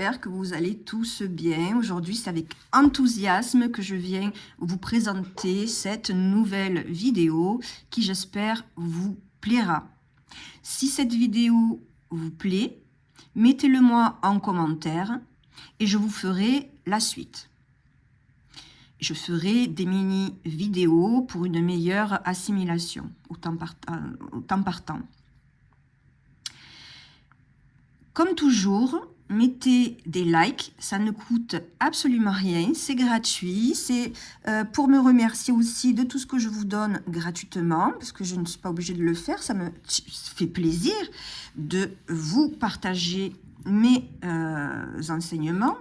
j'espère que vous allez tous bien. Aujourd'hui, c'est avec enthousiasme que je viens vous présenter cette nouvelle vidéo qui, j'espère, vous plaira. Si cette vidéo vous plaît, mettez-le moi en commentaire et je vous ferai la suite. Je ferai des mini-vidéos pour une meilleure assimilation au temps partant. Comme toujours, mettez des likes, ça ne coûte absolument rien, c'est gratuit, c'est pour me remercier aussi de tout ce que je vous donne gratuitement, parce que je ne suis pas obligée de le faire, ça me fait plaisir de vous partager mes enseignements.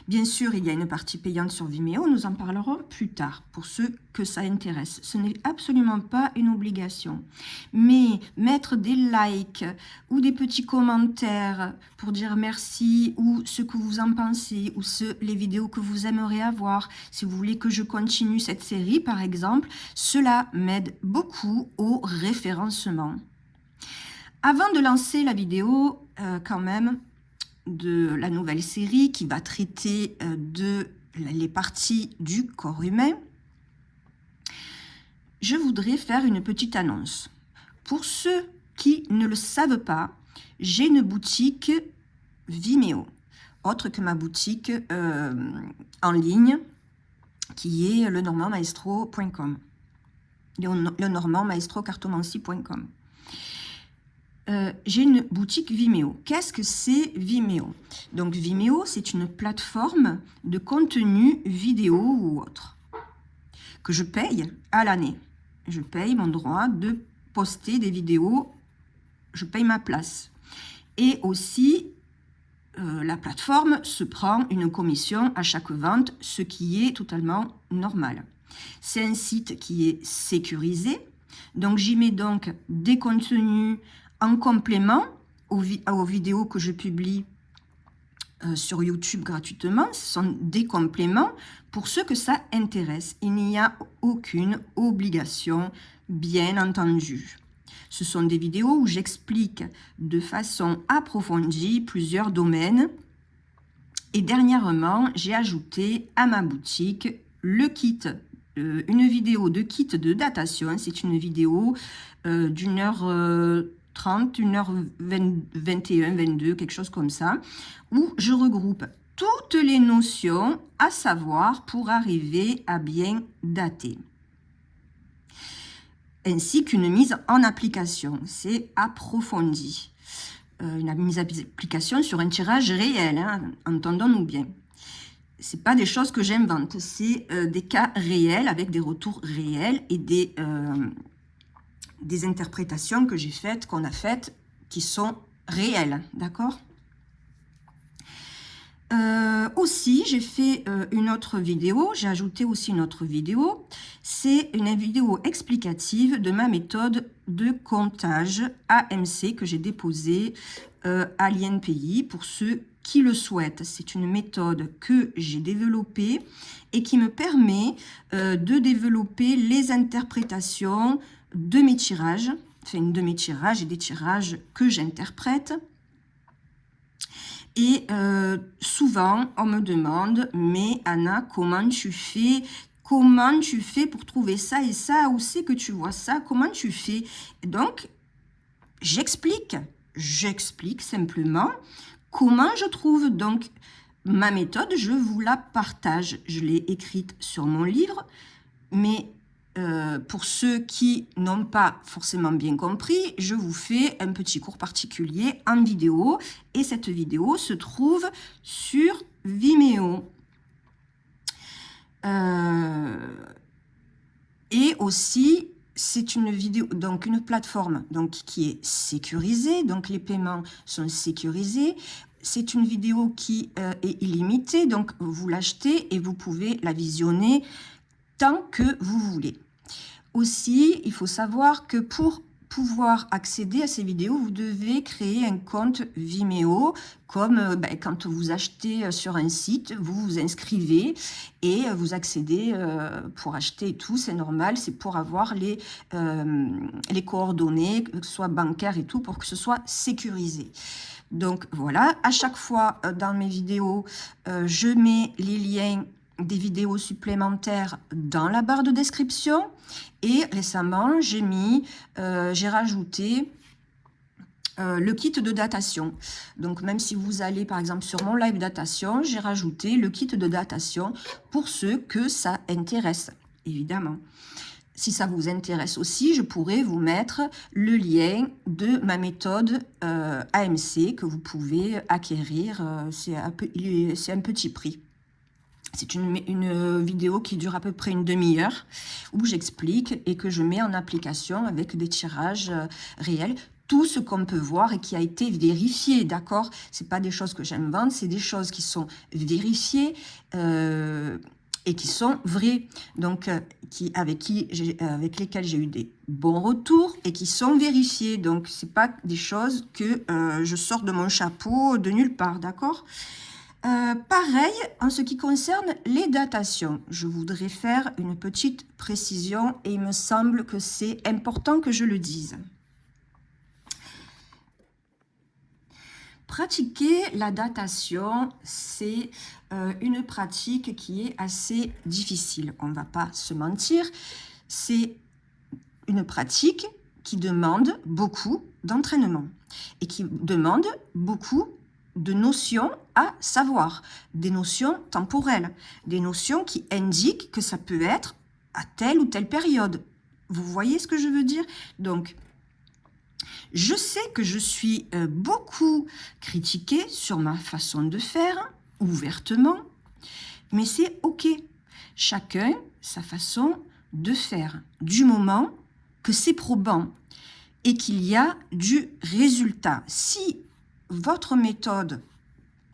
Bien sûr, il y a une partie payante sur Vimeo, nous en parlerons plus tard pour ceux que ça intéresse. Ce n'est absolument pas une obligation. Mais mettre des likes ou des petits commentaires pour dire merci ou ce que vous en pensez ou les vidéos que vous aimeriez avoir, si vous voulez que je continue cette série par exemple, cela m'aide beaucoup au référencement. Avant de lancer la vidéo, quand même, de la nouvelle série qui va traiter de les parties du corps humain, je voudrais faire une petite annonce. Pour ceux qui ne le savent pas, j'ai une boutique Vimeo, autre que ma boutique en ligne, qui est lenormandmaestro.com, lenormandmaestrocartomancie.com. J'ai une boutique Vimeo. Qu'est-ce que c'est Vimeo? Donc Vimeo, c'est une plateforme de contenu vidéo ou autre que je paye à l'année. Je paye mon droit de poster des vidéos, je paye ma place. Et aussi, la plateforme se prend une commission à chaque vente, ce qui est totalement normal. C'est un site qui est sécurisé, donc j'y mets donc des contenus en complément aux vidéos que je publie sur YouTube gratuitement. Ce sont des compléments pour ceux que ça intéresse. Il n'y a aucune obligation, bien entendu. Ce sont des vidéos où j'explique de façon approfondie plusieurs domaines. Et dernièrement, j'ai ajouté à ma boutique le kit, une vidéo de kit de datation. C'est une vidéo d'une heure 30, 1h21, 22, quelque chose comme ça, où je regroupe toutes les notions à savoir pour arriver à bien dater. Ainsi qu'une mise en application, c'est approfondi. Une mise en application sur un tirage réel, hein, entendons-nous bien. Ce n'est pas des choses que j'invente, c'est des cas réels avec des retours réels et des interprétations que j'ai faites, qu'on a faites, qui sont réelles, d'accord? Aussi, j'ai fait une autre vidéo, j'ai ajouté aussi une autre vidéo, c'est une vidéo explicative de ma méthode de comptage AMC que j'ai déposée à l'INPI pour ceux qui le souhaitent. C'est une méthode que j'ai développée et qui me permet de développer les interprétations de mes tirages, enfin de mes tirages et des tirages que j'interprète. Et souvent, on me demande, mais Anna, comment tu fais pour trouver ça et ça? Où c'est que tu vois ça? Comment tu fais? Donc, j'explique simplement comment je trouve. Donc, ma méthode, je vous la partage. Je l'ai écrite sur mon livre, mais pour ceux qui n'ont pas forcément bien compris, je vous fais un petit cours particulier en vidéo et cette vidéo se trouve sur Vimeo. Et aussi, c'est une vidéo, donc une plateforme donc, qui est sécurisée, donc les paiements sont sécurisés. C'est une vidéo qui est illimitée, donc vous l'achetez et vous pouvez la visionner tant que vous voulez. Aussi, il faut savoir que pour pouvoir accéder à ces vidéos, vous devez créer un compte Vimeo, comme quand vous achetez sur un site, vous vous inscrivez et vous accédez pour acheter et tout, c'est normal, c'est pour avoir les coordonnées, que ce soit bancaires et tout, pour que ce soit sécurisé. Donc voilà, à chaque fois dans mes vidéos, je mets les liens des vidéos supplémentaires dans la barre de description. Et récemment, j'ai rajouté le kit de datation. Donc même si vous allez par exemple sur mon live datation, j'ai rajouté le kit de datation pour ceux que ça intéresse, évidemment. Si ça vous intéresse aussi, je pourrais vous mettre le lien de ma méthode AMC que vous pouvez acquérir. C'est un petit prix. C'est une vidéo qui dure à peu près une demi-heure où j'explique et que je mets en application avec des tirages réels. Tout ce qu'on peut voir et qui a été vérifié, d'accord? C'est pas des choses que j'invente, c'est des choses qui sont vérifiées et qui sont vraies. Donc, avec lesquelles j'ai eu des bons retours et qui sont vérifiées. Donc, c'est pas des choses que je sors de mon chapeau de nulle part, d'accord? Pareil, en ce qui concerne les datations, je voudrais faire une petite précision et il me semble que c'est important que je le dise. Pratiquer la datation, c'est une pratique qui est assez difficile, on ne va pas se mentir. C'est une pratique qui demande beaucoup d'entraînement et qui demande beaucoup de notions à savoir, des notions temporelles, des notions qui indiquent que ça peut être à telle ou telle période. Vous voyez ce que je veux dire? Donc, je sais que je suis beaucoup critiquée sur ma façon de faire, ouvertement, mais c'est OK. Chacun sa façon de faire, du moment que c'est probant et qu'il y a du résultat. Si votre méthode,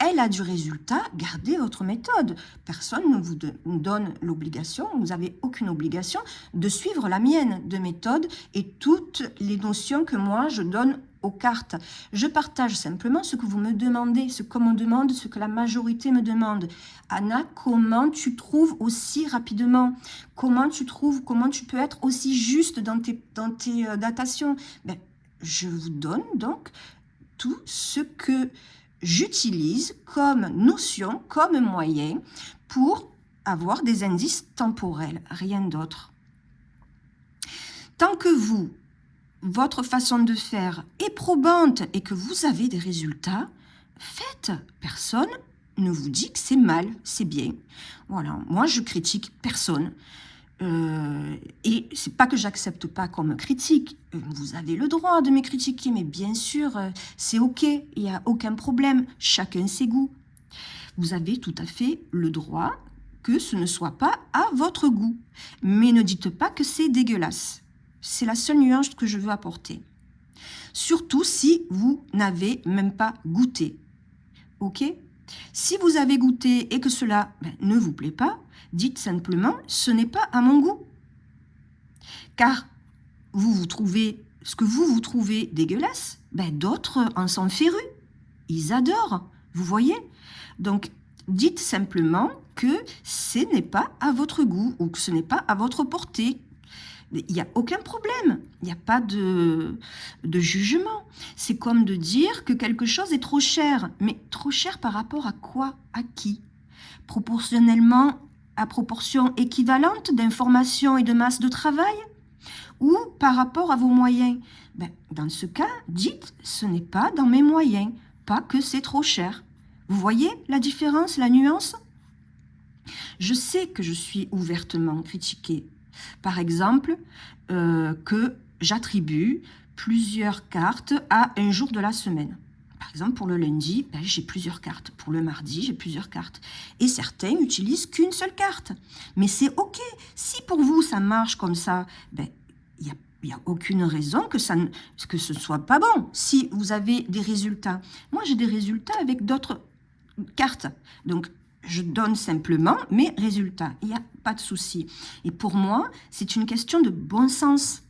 elle a du résultat, gardez votre méthode. Personne ne vous donne l'obligation, vous n'avez aucune obligation de suivre la mienne de méthode et toutes les notions que moi je donne aux cartes. Je partage simplement ce que vous me demandez, ce qu'on me demande, ce que la majorité me demande. Anna, comment tu trouves aussi rapidement? Comment tu peux être aussi juste dans tes datations? Je vous donne donc tout ce que j'utilise comme notion, comme moyen pour avoir des indices temporels, rien d'autre. Tant que votre façon de faire est probante et que vous avez des résultats, faites. Personne ne vous dit que c'est mal, c'est bien. Voilà, moi je critique personne. Et c'est pas que j'accepte pas qu'on me critique. Vous avez le droit de me critiquer, mais bien sûr, c'est OK, il n'y a aucun problème. Chacun ses goûts. Vous avez tout à fait le droit que ce ne soit pas à votre goût. Mais ne dites pas que c'est dégueulasse. C'est la seule nuance que je veux apporter. Surtout si vous n'avez même pas goûté. OK? Si vous avez goûté et que cela ne vous plaît pas, dites simplement « ce n'est pas à mon goût ». Car ce que vous trouvez dégueulasse, d'autres en sont férus. Ils adorent, vous voyez? Donc, dites simplement que ce n'est pas à votre goût ou que ce n'est pas à votre portée. Il n'y a aucun problème, il n'y a pas de jugement. C'est comme de dire que quelque chose est trop cher. Mais trop cher par rapport à quoi? À qui? Proportionnellement à proportion équivalente d'information et de masse de travail? Ou par rapport à vos moyens? Dans ce cas, dites « ce n'est pas dans mes moyens », pas que c'est trop cher. Vous voyez la différence, la nuance? Je sais que je suis ouvertement critiquée. Par exemple, que j'attribue plusieurs cartes à un jour de la semaine. Par exemple, pour le lundi, j'ai plusieurs cartes. Pour le mardi, j'ai plusieurs cartes. Et certains n'utilisent qu'une seule carte. Mais c'est OK. Si pour vous, ça marche comme ça, il n'y a aucune raison que ce ne soit pas bon. Si vous avez des résultats. Moi, j'ai des résultats avec d'autres cartes. Donc, je donne simplement mes résultats. Il n'y a pas de souci. Et pour moi, c'est une question de bon sens.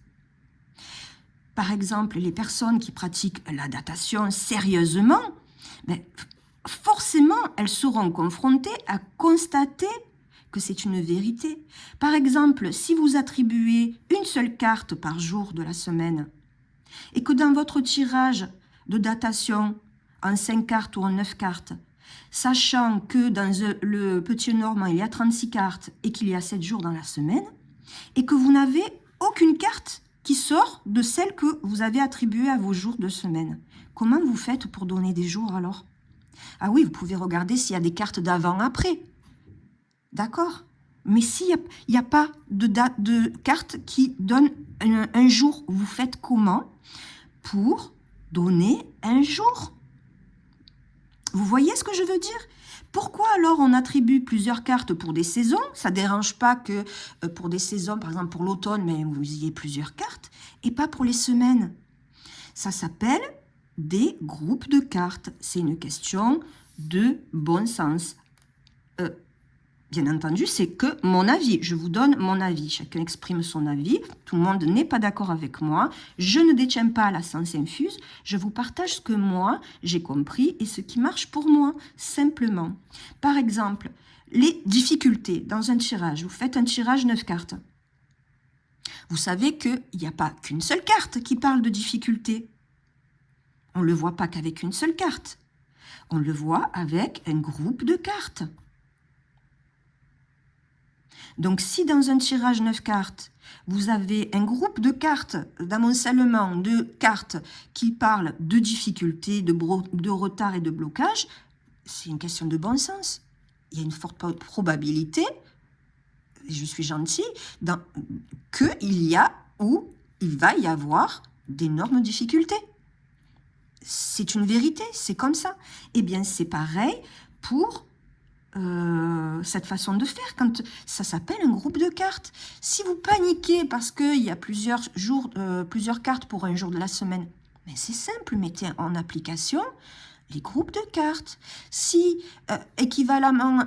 par exemple, les personnes qui pratiquent la datation sérieusement, ben, forcément, elles seront confrontées à constater que c'est une vérité. Par exemple, si vous attribuez une seule carte par jour de la semaine et que dans votre tirage de datation en 5 cartes ou en 9 cartes, sachant que dans le petit Normand, il y a 36 cartes et qu'il y a 7 jours dans la semaine, et que vous n'avez aucune carte qui sort de celle que vous avez attribuée à vos jours de semaine. Comment vous faites pour donner des jours alors? Ah oui, vous pouvez regarder s'il y a des cartes d'avant-après. D'accord? Mais s'il n'y a pas de carte qui donne un jour, vous faites comment pour donner un jour? Vous voyez ce que je veux dire? Pourquoi alors on attribue plusieurs cartes pour des saisons? Ça ne dérange pas que pour des saisons, par exemple pour l'automne, mais vous ayez plusieurs cartes, et pas pour les semaines. Ça s'appelle des groupes de cartes. C'est une question de bon sens. Bien entendu, c'est que mon avis. Je vous donne mon avis. Chacun exprime son avis. Tout le monde n'est pas d'accord avec moi. Je ne détiens pas la science infuse. Je vous partage ce que moi, j'ai compris et ce qui marche pour moi, simplement. Par exemple, les difficultés dans un tirage. Vous faites un tirage 9 cartes. Vous savez qu'il n'y a pas qu'une seule carte qui parle de difficultés. On ne le voit pas qu'avec une seule carte. On le voit avec un groupe de cartes. Donc, si dans un tirage 9 cartes, vous avez un groupe de cartes, d'amoncellement de cartes qui parlent de difficultés, de retard et de blocage, c'est une question de bon sens. Il y a une forte probabilité, et je suis gentille, qu'il y a ou il va y avoir d'énormes difficultés. C'est une vérité, c'est comme ça. Eh bien, c'est pareil pour cette façon de faire, quand ça s'appelle un groupe de cartes. Si vous paniquez parce qu'il y a plusieurs cartes pour un jour de la semaine, mais c'est simple, mettez en application les groupes de cartes. Si équivalemment,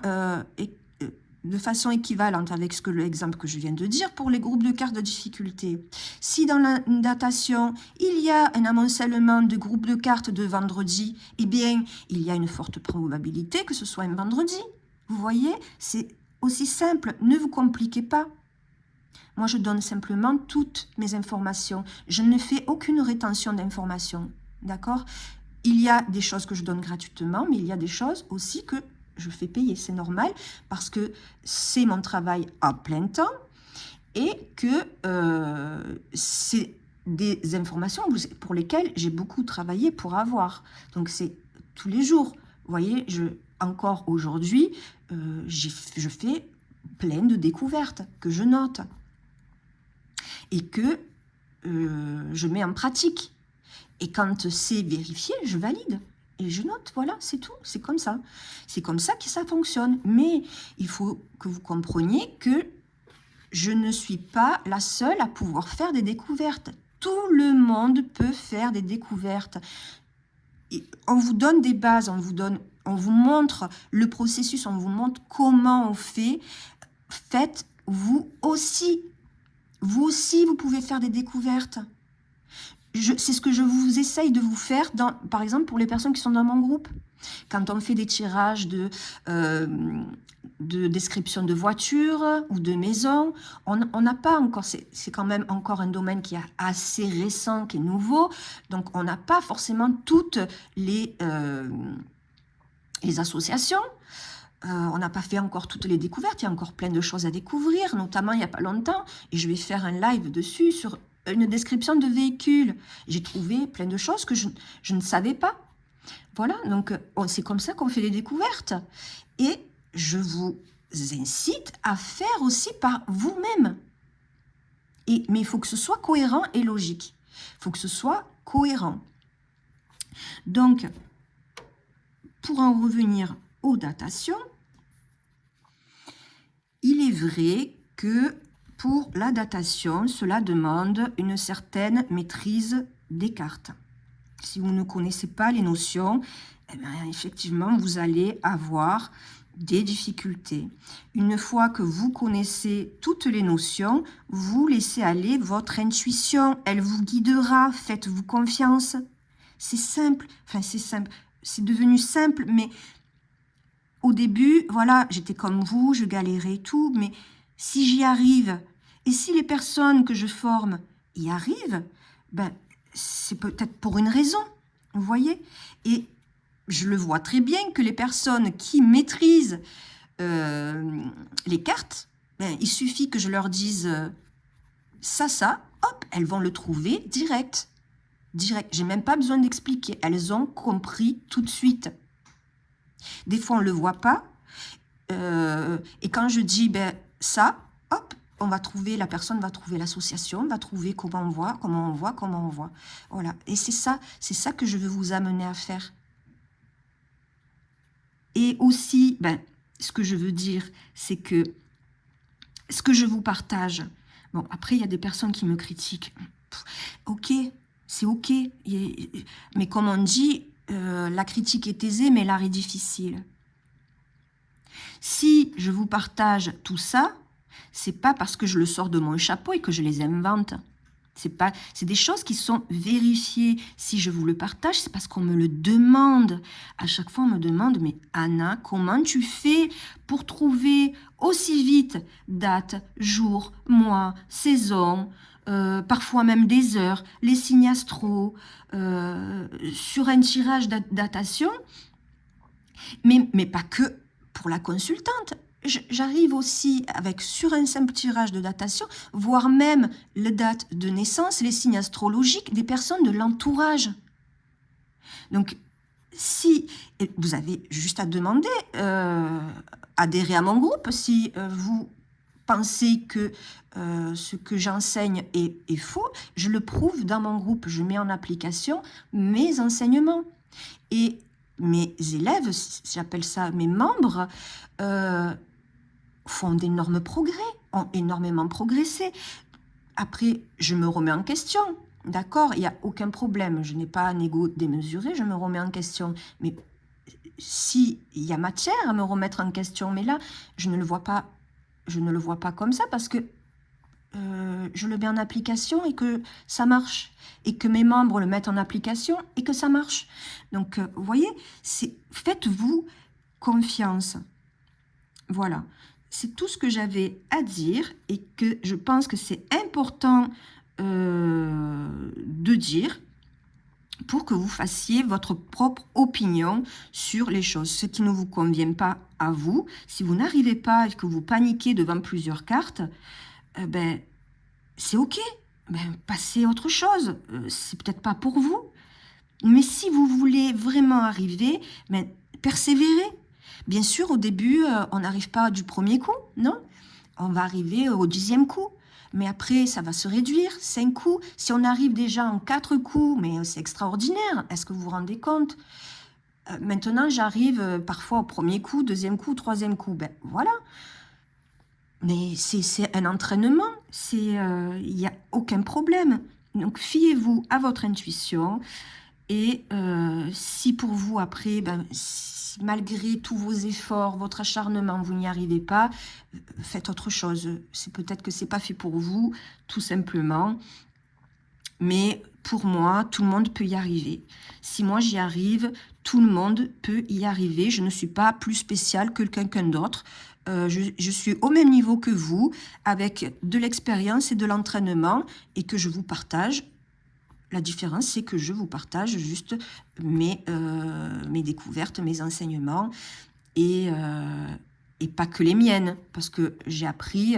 de façon équivalente avec l'exemple que je viens de dire pour les groupes de cartes de difficulté, si dans la datation, il y a un amoncellement de groupes de cartes de vendredi, eh bien, il y a une forte probabilité que ce soit un vendredi. Vous voyez, c'est aussi simple, ne vous compliquez pas. Moi, je donne simplement toutes mes informations. Je ne fais aucune rétention d'informations, d'accord? Il y a des choses que je donne gratuitement, mais il y a des choses aussi que je fais payer. C'est normal parce que c'est mon travail à plein temps et que c'est des informations pour lesquelles j'ai beaucoup travaillé pour avoir. Donc, c'est tous les jours. Vous voyez, encore aujourd'hui, je fais plein de découvertes que je note et que je mets en pratique. Et quand c'est vérifié, je valide et je note. Voilà, c'est tout. C'est comme ça. C'est comme ça que ça fonctionne. Mais il faut que vous compreniez que je ne suis pas la seule à pouvoir faire des découvertes. Tout le monde peut faire des découvertes. Et on vous donne des bases, on vous montre le processus, on vous montre comment on fait. Faites vous aussi. Vous aussi, vous pouvez faire des découvertes. C'est ce que je vous essaye de vous faire, par exemple, pour les personnes qui sont dans mon groupe. Quand on fait des tirages de description de voitures ou de maisons, on n'a pas encore, c'est quand même encore un domaine qui est assez récent, qui est nouveau, donc on n'a pas forcément toutes les associations. On n'a pas fait encore toutes les découvertes, il y a encore plein de choses à découvrir, notamment il n'y a pas longtemps, et je vais faire un live dessus sur une description de véhicule. J'ai trouvé plein de choses que je ne savais pas. Voilà, donc c'est comme ça qu'on fait des découvertes. Et je vous incite à faire aussi par vous-même. Mais il faut que ce soit cohérent et logique. Il faut que ce soit cohérent. Donc, pour en revenir aux datations, il est vrai que pour la datation, cela demande une certaine maîtrise des cartes. Si vous ne connaissez pas les notions, eh bien, effectivement, vous allez avoir des difficultés. Une fois que vous connaissez toutes les notions, vous laissez aller votre intuition. Elle vous guidera. Faites-vous confiance. C'est simple. Enfin, c'est simple. C'est devenu simple, mais au début, voilà, j'étais comme vous, je galérais et tout, mais si j'y arrive, et si les personnes que je forme y arrivent, ben, c'est peut-être pour une raison, vous voyez? Et je le vois très bien que les personnes qui maîtrisent les cartes, ben, il suffit que je leur dise ça, hop, elles vont le trouver direct. Direct. J'ai même pas besoin d'expliquer. Elles ont compris tout de suite. Des fois, on ne le voit pas. Et quand je dis ben, ça, hop, la personne va trouver l'association, va trouver comment on voit. Voilà. Et c'est ça que je veux vous amener à faire. Et aussi, ben, ce que je veux dire, c'est que ce que je vous partage, bon, après, il y a des personnes qui me critiquent. Ok, c'est ok. Mais comme on dit, la critique est aisée, mais l'art est difficile. Si je vous partage tout ça, c'est pas parce que je le sors de mon chapeau et que je les invente. C'est des choses qui sont vérifiées. Si je vous le partage, c'est parce qu'on me le demande. À chaque fois, on me demande, mais Anna, comment tu fais pour trouver aussi vite date, jour, mois, saison, parfois même des heures, les signes astro, sur un tirage datation, mais pas que pour la consultante. J'arrive aussi sur un simple tirage de datation, voire même la date de naissance, les signes astrologiques des personnes de l'entourage. Donc, si vous avez juste à demander, adhérer à mon groupe, si vous pensez que ce que j'enseigne est faux, je le prouve dans mon groupe, je mets en application mes enseignements. Et mes élèves, j'appelle ça mes membres, font d'énormes progrès, ont énormément progressé. Après, je me remets en question, d'accord, il n'y a aucun problème, je n'ai pas un ego démesuré, je me remets en question. Mais s'il y a matière à me remettre en question, mais là, je ne le vois pas comme ça parce que je le mets en application et que ça marche, et que mes membres le mettent en application et que ça marche. Donc, vous voyez, faites-vous confiance. Voilà, c'est tout ce que j'avais à dire et que je pense que c'est important de dire pour que vous fassiez votre propre opinion sur les choses. Ce qui ne vous convient pas à vous, si vous n'arrivez pas et que vous paniquez devant plusieurs cartes, ben, c'est ok, ben, passez à autre chose, c'est peut-être pas pour vous. Mais si vous voulez vraiment arriver, ben, persévérez. Bien sûr, au début, on n'arrive pas du premier coup, non? On va arriver au 10e coup. Mais après, ça va se réduire, 5 coups. Si on arrive déjà en 4 coups, mais c'est extraordinaire. Est-ce que vous vous rendez compte? Maintenant, j'arrive parfois au premier coup, 2e coup, 3e coup. Ben voilà. Mais c'est un entraînement. Il n'y a aucun problème. Donc, fiez-vous à votre intuition. Et si pour vous, après, ben, si malgré tous vos efforts, votre acharnement, vous n'y arrivez pas, faites autre chose. C'est peut-être que c'est pas fait pour vous, tout simplement. Mais pour moi, tout le monde peut y arriver. Si moi j'y arrive, tout le monde peut y arriver. Je ne suis pas plus spéciale que quelqu'un d'autre. Je suis au même niveau que vous, avec de l'expérience et de l'entraînement, et que je vous partage. La différence, c'est que je vous partage juste mes découvertes, mes enseignements, et pas que les miennes, parce que j'ai appris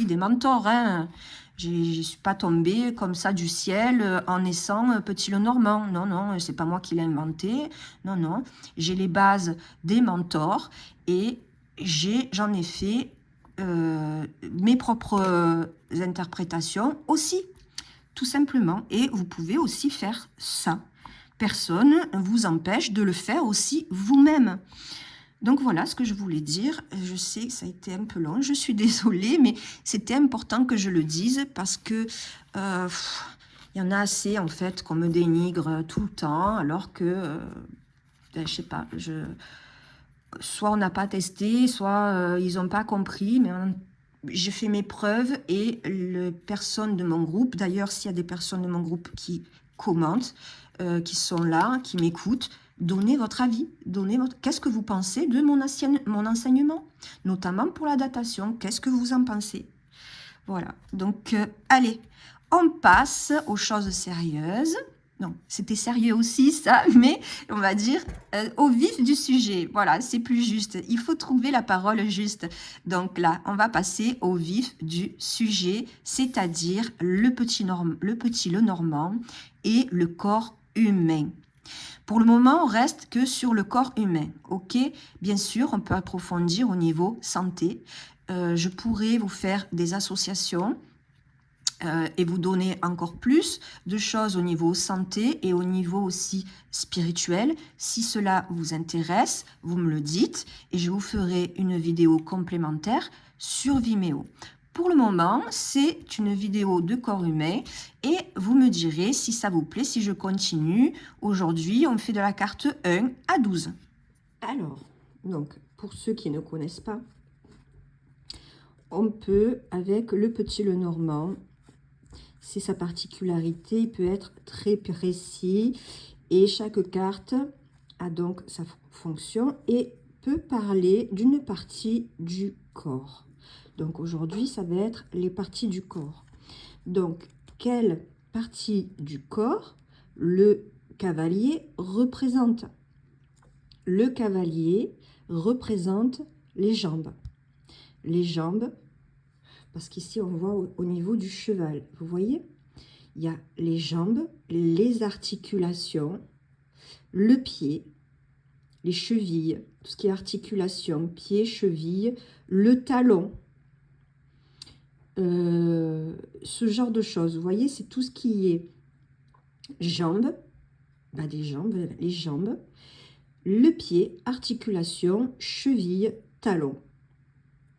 des mentors. Hein. Je ne suis pas tombée comme ça du ciel en naissant petit Lenormand. Non, non, c'est pas moi qui l'ai inventé. Non, non, j'ai les bases des mentors et j'en ai fait mes propres interprétations aussi. Tout simplement. Et vous pouvez aussi faire ça. Personne ne vous empêche de le faire aussi vous-même. Donc voilà ce que je voulais dire. Je sais que ça a été un peu long, je suis désolée, mais c'était important que je le dise parce que y en a assez en fait qu'on me dénigre tout le temps, alors que, ben, je sais pas, soit on n'a pas testé, soit ils n'ont pas compris, mais j'ai fait mes preuves et les personnes de mon groupe, d'ailleurs s'il y a des personnes de mon groupe qui commentent, qui sont là, qui m'écoutent, donnez votre avis, qu'est-ce que vous pensez de mon enseignement, notamment pour la datation, qu'est-ce que vous en pensez? Voilà, donc allez, on passe aux choses sérieuses. Non, c'était sérieux aussi ça, mais on va dire au vif du sujet. Voilà, c'est plus juste. Il faut trouver la parole juste. Donc là, on va passer au vif du sujet, c'est-à-dire le petit le normand et le corps humain. Pour le moment, on reste que sur le corps humain. Ok, bien sûr, on peut approfondir au niveau santé. Je pourrais vous faire des associations et vous donner encore plus de choses au niveau santé et au niveau aussi spirituel. Si cela vous intéresse, vous me le dites et je vous ferai une vidéo complémentaire sur Vimeo. Pour le moment, c'est une vidéo de corps humain et vous me direz si ça vous plaît, si je continue. Aujourd'hui, on fait de la carte 1 à 12. Alors, donc, pour ceux qui ne connaissent pas, on peut, avec le petit Lenormand, c'est sa particularité, il peut être très précis et chaque carte a donc sa fonction et peut parler d'une partie du corps. Donc aujourd'hui, ça va être les parties du corps. Donc, quelle partie du corps le cavalier représente? Le cavalier représente les jambes. Les jambes, parce qu'ici on voit au niveau du cheval, vous voyez, il y a les jambes, les articulations, le pied, les chevilles, tout ce qui est articulation, pied, cheville, le talon, ce genre de choses. Vous voyez, c'est tout ce qui est jambes, des jambes, les jambes, le pied, articulation, cheville, talon.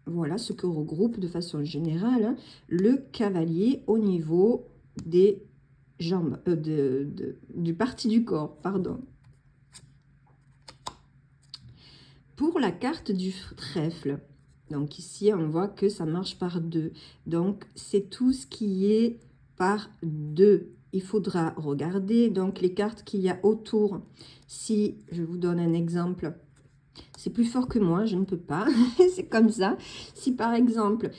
Voilà ce que regroupe de façon générale le cavalier au niveau des jambes, du parti du corps, pardon. Pour la carte du trèfle, donc ici on voit que ça marche par deux. Donc c'est tout ce qui est par deux. Il faudra regarder donc les cartes qu'il y a autour. Si je vous donne un exemple, c'est plus fort que moi, je ne peux pas, c'est comme ça. Si par exemple,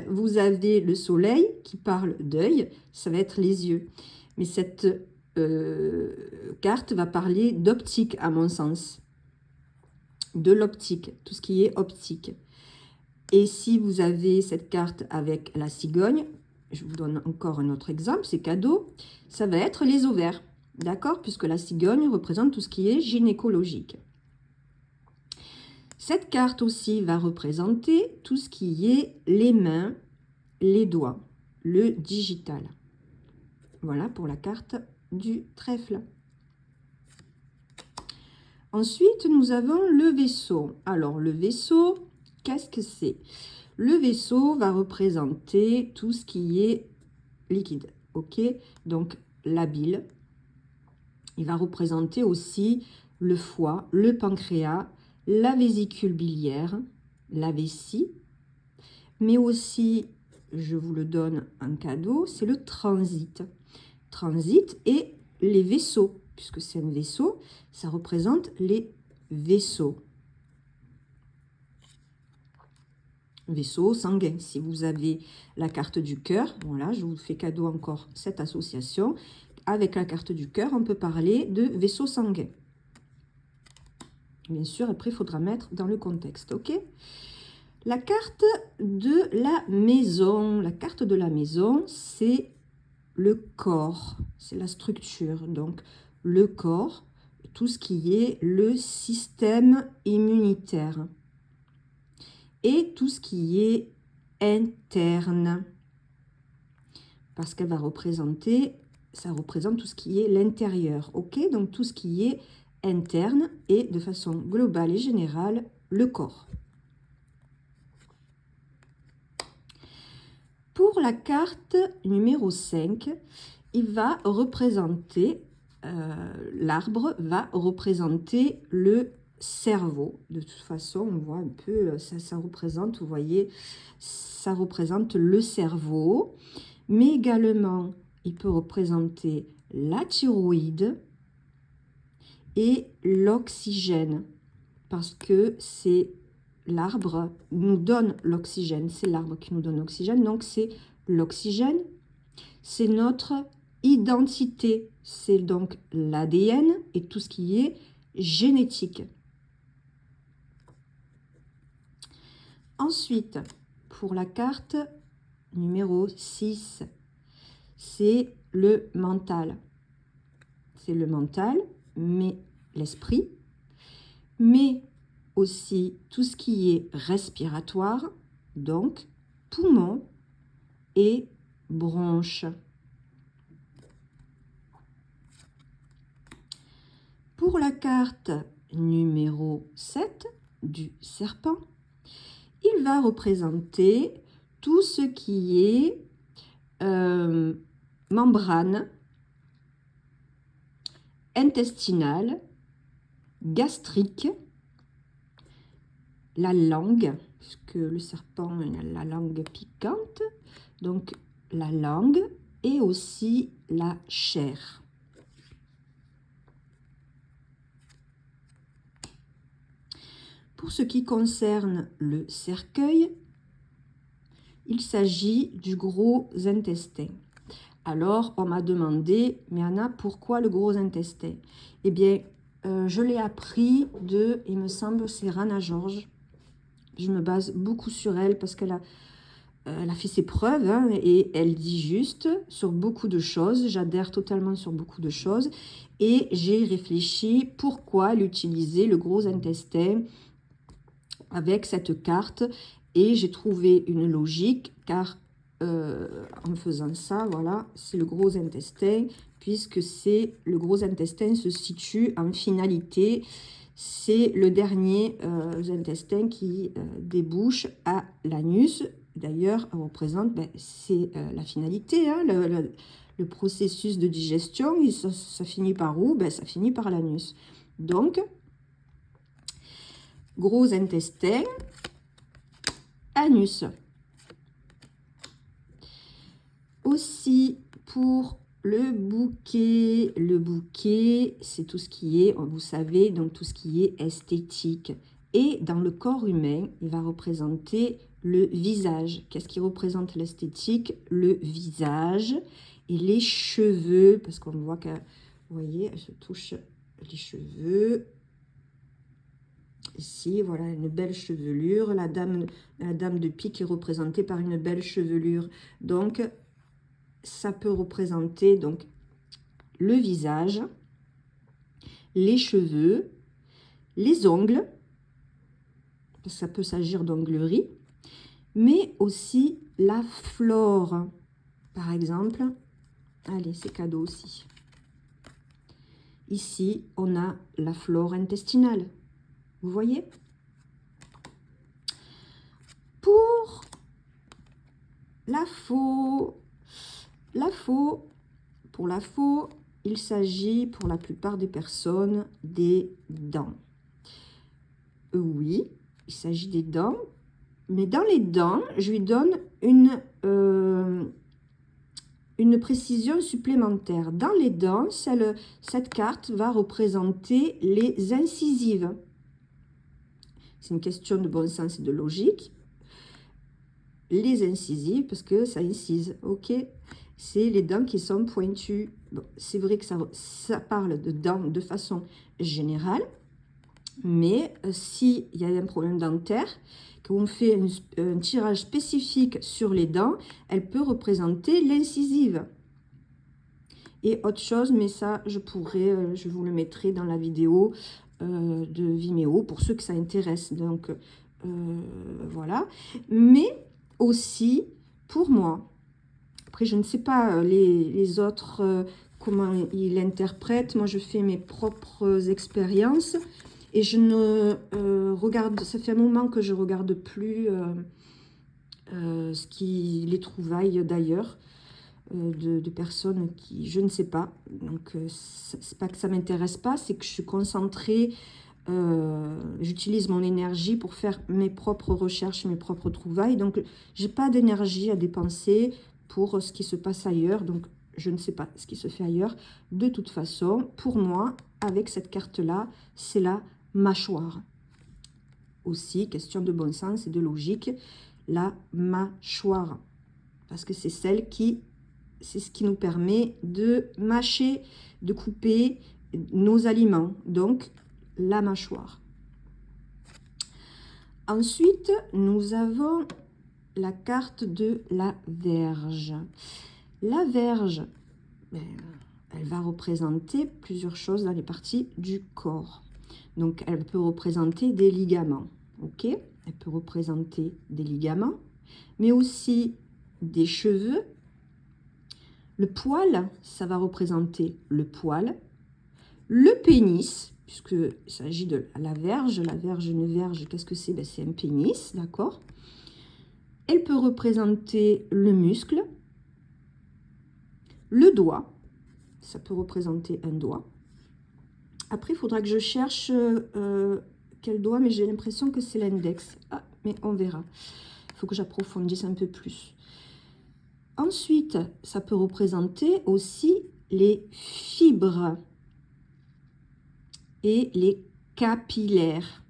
vous avez le soleil qui parle d'œil, ça va être les yeux. Mais cette carte va parler d'optique à mon sens. De l'optique, tout ce qui est optique. Et si vous avez cette carte avec la cigogne, je vous donne encore un autre exemple, c'est cadeau, ça va être les ovaires, d'accord? Puisque la cigogne représente tout ce qui est gynécologique. Cette carte aussi va représenter tout ce qui est les mains, les doigts, le digital. Voilà pour la carte du trèfle. Ensuite, nous avons le vaisseau. Alors, le vaisseau, qu'est-ce que c'est? Le vaisseau va représenter tout ce qui est liquide, ok? Donc, la bile. Il va représenter aussi le foie, le pancréas, la vésicule biliaire, la vessie, mais aussi, je vous le donne en cadeau, c'est le transit. Transit et les vaisseaux, puisque c'est un vaisseau, ça représente les vaisseaux. Vaisseau sanguin. Si vous avez la carte du cœur, voilà, je vous fais cadeau encore cette association. Avec la carte du cœur, on peut parler de vaisseau sanguin. Bien sûr, après, il faudra mettre dans le contexte, ok? La carte de la maison. La carte de la maison, c'est le corps, c'est la structure. Donc, le corps, tout ce qui est le système immunitaire. Et tout ce qui est interne. Parce qu'elle va représenter, ça représente tout ce qui est l'intérieur, ok? Donc, tout ce qui est interne et de façon globale et générale, le corps. Pour la carte numéro 5, il va représenter, l'arbre va représenter le cerveau. De toute façon, on voit un peu, ça représente, vous voyez, ça représente le cerveau. Mais également, il peut représenter la thyroïde et l'oxygène. Parce que c'est l'arbre nous donne l'oxygène. C'est l'arbre qui nous donne l'oxygène. Donc, c'est l'oxygène. C'est notre identité. C'est donc l'ADN et tout ce qui est génétique. Ensuite, pour la carte numéro 6, c'est le mental. C'est le mental, mais l'esprit, mais aussi tout ce qui est respiratoire, donc poumons et bronches. Pour la carte numéro 7 du serpent, il va représenter tout ce qui est membrane intestinale, gastrique, la langue, puisque le serpent a la langue piquante, donc la langue et aussi la chair. Pour ce qui concerne le cercueil, il s'agit du gros intestin. Alors, on m'a demandé, mais Anna, pourquoi le gros intestin? Eh bien, je l'ai appris de, il me semble, c'est Rana George. Je me base beaucoup sur elle parce qu'elle a fait ses preuves, hein, et elle dit juste sur beaucoup de choses. J'adhère totalement sur beaucoup de choses. Et j'ai réfléchi pourquoi elle utilisait le gros intestin avec cette carte. Et j'ai trouvé une logique car en faisant ça, voilà, c'est le gros intestin, puisque c'est le gros intestin se situe en finalité. C'est le dernier intestin qui débouche à l'anus. D'ailleurs, on représente, ben, c'est la finalité, hein, le processus de digestion. Et ça finit par où? Ben, ça finit par l'anus. Donc, gros intestin, anus. Aussi, pour le bouquet, c'est tout ce qui est, vous savez, donc tout ce qui est esthétique. Et dans le corps humain, il va représenter le visage. Qu'est-ce qui représente l'esthétique? Le visage et les cheveux, parce qu'on voit que, vous voyez, elle se touche les cheveux. Ici, voilà, une belle chevelure. La dame de pique est représentée par une belle chevelure. Donc, ça peut représenter donc le visage, les cheveux, les ongles, parce que ça peut s'agir d'onglerie, mais aussi la flore. Par exemple, allez, c'est cadeau aussi. Ici, on a la flore intestinale. Vous voyez? Pour la faux, pour la faux, il s'agit pour la plupart des personnes des dents. Oui, il s'agit des dents, mais dans les dents, je lui donne une précision supplémentaire. Dans les dents, cette carte va représenter les incisives. C'est une question de bon sens et de logique. Les incisives, parce que ça incise, ok? C'est les dents qui sont pointues. Bon, c'est vrai que ça parle de dents de façon générale, mais s'il y a un problème dentaire, qu'on fait un tirage spécifique sur les dents, elle peut représenter l'incisive. Et autre chose, mais ça, je vous le mettrai dans la vidéo de Vimeo, pour ceux que ça intéresse. Donc, voilà. Mais aussi, pour moi, après, je ne sais pas les autres, comment ils l'interprètent. Moi, je fais mes propres expériences. Et je ne regarde, ça fait un moment que je ne regarde plus les trouvailles d'ailleurs, de personnes qui, je ne sais pas. Donc, c'est pas que ça ne m'intéresse pas, c'est que je suis concentrée j'utilise mon énergie pour faire mes propres recherches, mes propres trouvailles. Donc, j'ai pas d'énergie à dépenser pour ce qui se passe ailleurs. Donc, je ne sais pas ce qui se fait ailleurs. De toute façon, pour moi, avec cette carte-là, c'est la mâchoire. Aussi, question de bon sens et de logique, la mâchoire. Parce que c'est celle qui, c'est ce qui nous permet de mâcher, de couper nos aliments. Donc, la mâchoire. Ensuite, nous avons la carte de la Vierge. La Vierge, elle va représenter plusieurs choses dans les parties du corps. Donc, elle peut représenter des ligaments. Ok, elle peut représenter des ligaments, mais aussi des cheveux. Le poil, ça va représenter le poil. Le pénis, puisqu'il s'agit de la verge. La verge, une verge, qu'est-ce que c'est? Ben, c'est un pénis, d'accord? Elle peut représenter le muscle. Le doigt, ça peut représenter un doigt. Après, il faudra que je cherche quel doigt, mais j'ai l'impression que c'est l'index. Ah, mais on verra. Il faut que j'approfondisse un peu plus. Ensuite, ça peut représenter aussi les fibres et les capillaires.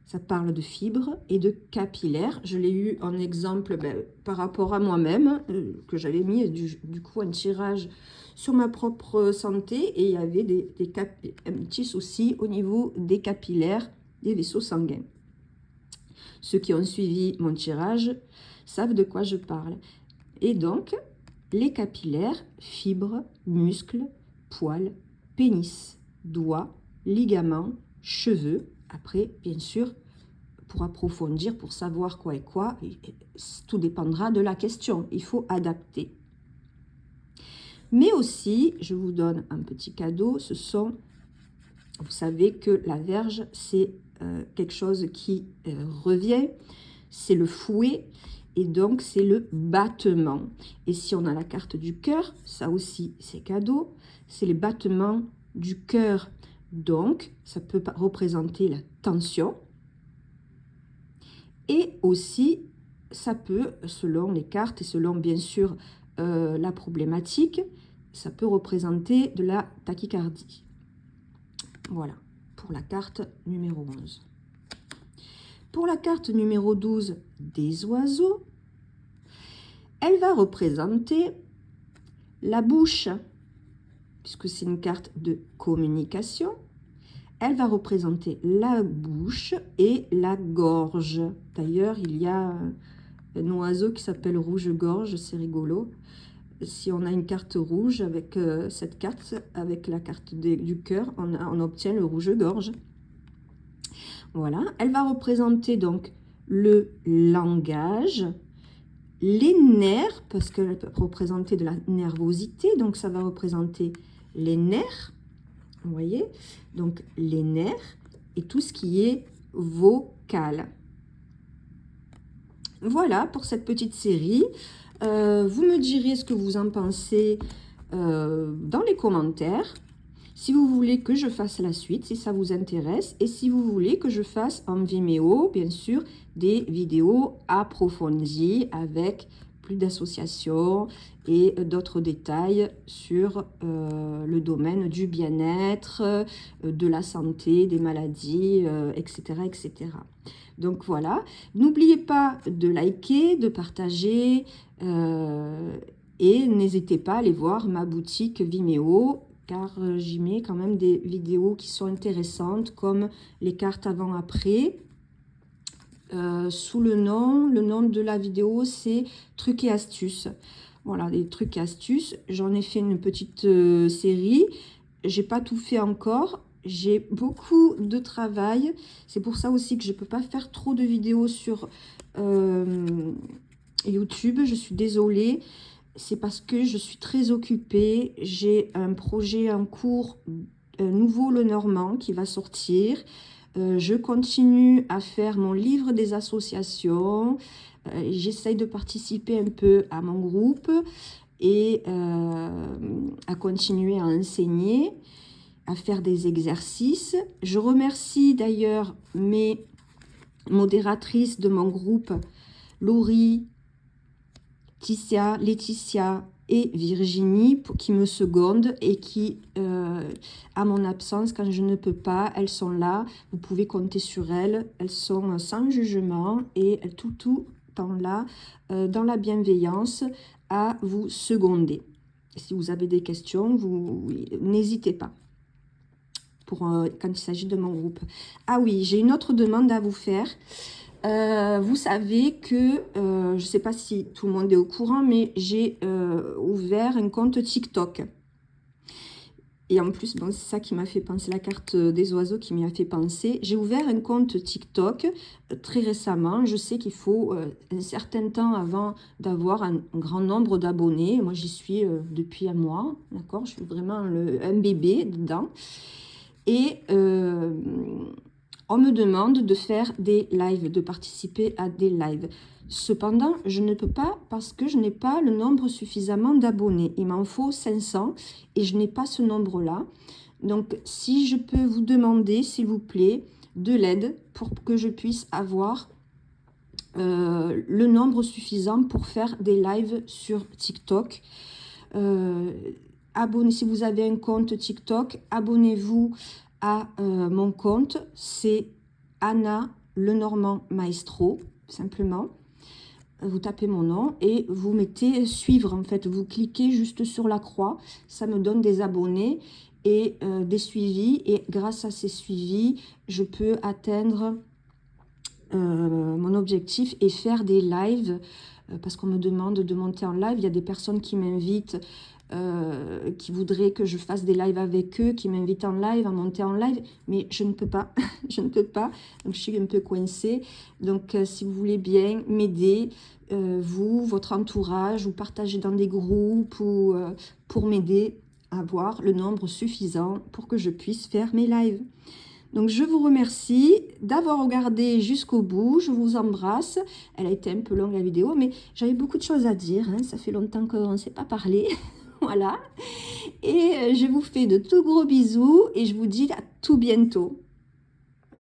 Ça parle de fibres et de capillaires. Je l'ai eu en exemple par rapport à moi-même, que j'avais mis du coup un tirage sur ma propre santé. Et il y avait un petit souci au niveau des capillaires, des vaisseaux sanguins. Ceux qui ont suivi mon tirage savent de quoi je parle. Et donc, les capillaires, fibres, muscles, poils, pénis, doigts, ligaments, cheveux. Après, bien sûr, pour approfondir, pour savoir quoi et quoi, tout dépendra de la question. Il faut adapter. Mais aussi, je vous donne un petit cadeau, ce sont, vous savez que la Vierge, c'est quelque chose qui revient, c'est le fouet, et donc c'est le battement. Et si on a la carte du cœur, ça aussi c'est cadeau, c'est les battements du cœur. Donc, ça peut représenter la tension. Et aussi, ça peut, selon les cartes et selon bien sûr la problématique, ça peut représenter de la tachycardie. Voilà, pour la carte numéro 11. Pour la carte numéro 12, des oiseaux, elle va représenter la bouche, puisque c'est une carte de communication. Elle va représenter la bouche et la gorge. D'ailleurs, il y a un oiseau qui s'appelle rouge-gorge, c'est rigolo. Si on a une carte rouge avec cette carte, avec la carte du cœur, on obtient le rouge-gorge. Voilà, elle va représenter donc le langage, les nerfs, parce qu'elle peut représenter de la nervosité, donc ça va représenter les nerfs, vous voyez, donc les nerfs et tout ce qui est vocal. Voilà pour cette petite série. Vous me direz ce que vous en pensez dans les commentaires. Si vous voulez que je fasse la suite, si ça vous intéresse, et si vous voulez que je fasse en Vimeo, bien sûr, des vidéos approfondies avec plus d'associations et d'autres détails sur le domaine du bien-être, de la santé, des maladies, etc., etc. Donc voilà, n'oubliez pas de liker, de partager et n'hésitez pas à aller voir ma boutique Vimeo, car j'y mets quand même des vidéos qui sont intéressantes, comme les cartes avant-après. Sous le nom de la vidéo, c'est trucs et astuces. Voilà, des trucs et astuces. J'en ai fait une petite série. J'ai pas tout fait encore. J'ai beaucoup de travail. C'est pour ça aussi que je peux pas faire trop de vidéos sur YouTube. Je suis désolée. C'est parce que je suis très occupée. J'ai un projet en cours, nouveau Le Normand, qui va sortir. Je continue à faire mon livre des associations. J'essaye de participer un peu à mon groupe et à continuer à enseigner. à faire des exercices. Je remercie d'ailleurs mes modératrices de mon groupe, Laurie, Laetitia et Virginie, qui me secondent et qui, à mon absence, quand je ne peux pas, elles sont là. Vous pouvez compter sur elles. Elles sont sans jugement et tout le temps là, dans la bienveillance, à vous seconder. Si vous avez des questions, vous n'hésitez pas. Quand il s'agit de mon groupe. Ah oui, j'ai une autre demande à vous faire. Vous savez que, je ne sais pas si tout le monde est au courant, mais j'ai ouvert un compte TikTok. Et en plus, bon, c'est ça qui m'a fait penser, la carte des oiseaux qui m'y a fait penser. J'ai ouvert un compte TikTok très récemment. Je sais qu'il faut un certain temps avant d'avoir un grand nombre d'abonnés. Moi, j'y suis depuis un mois, d'accord? Je suis vraiment un bébé dedans. Et on me demande de faire des lives, de participer à des lives. Cependant, je ne peux pas parce que je n'ai pas le nombre suffisamment d'abonnés. Il m'en faut 500 et je n'ai pas ce nombre-là. Donc, si je peux vous demander, s'il vous plaît, de l'aide pour que je puisse avoir le nombre suffisant pour faire des lives sur TikTok. Si vous avez un compte TikTok, abonnez-vous à mon compte. C'est Anna Lenormand Maestro, simplement. Vous tapez mon nom et vous mettez suivre. En fait, vous cliquez juste sur la croix. Ça me donne des abonnés et des suivis. Et grâce à ces suivis, je peux atteindre mon objectif et faire des lives. Parce qu'on me demande de monter en live. Il y a des personnes qui m'invitent, qui voudraient que je fasse des lives avec eux, qui m'invitent en live, à monter en live, mais je ne peux pas, je ne peux pas, donc je suis un peu coincée. Donc si vous voulez bien m'aider, vous, votre entourage, vous partagez dans des groupes ou pour m'aider à avoir le nombre suffisant pour que je puisse faire mes lives. Donc, je vous remercie d'avoir regardé jusqu'au bout. Je vous embrasse. Elle a été un peu longue la vidéo, mais j'avais beaucoup de choses à dire. Hein. Ça fait longtemps qu'on ne s'est pas parlé. Voilà. Et je vous fais de tout gros bisous et je vous dis à tout bientôt.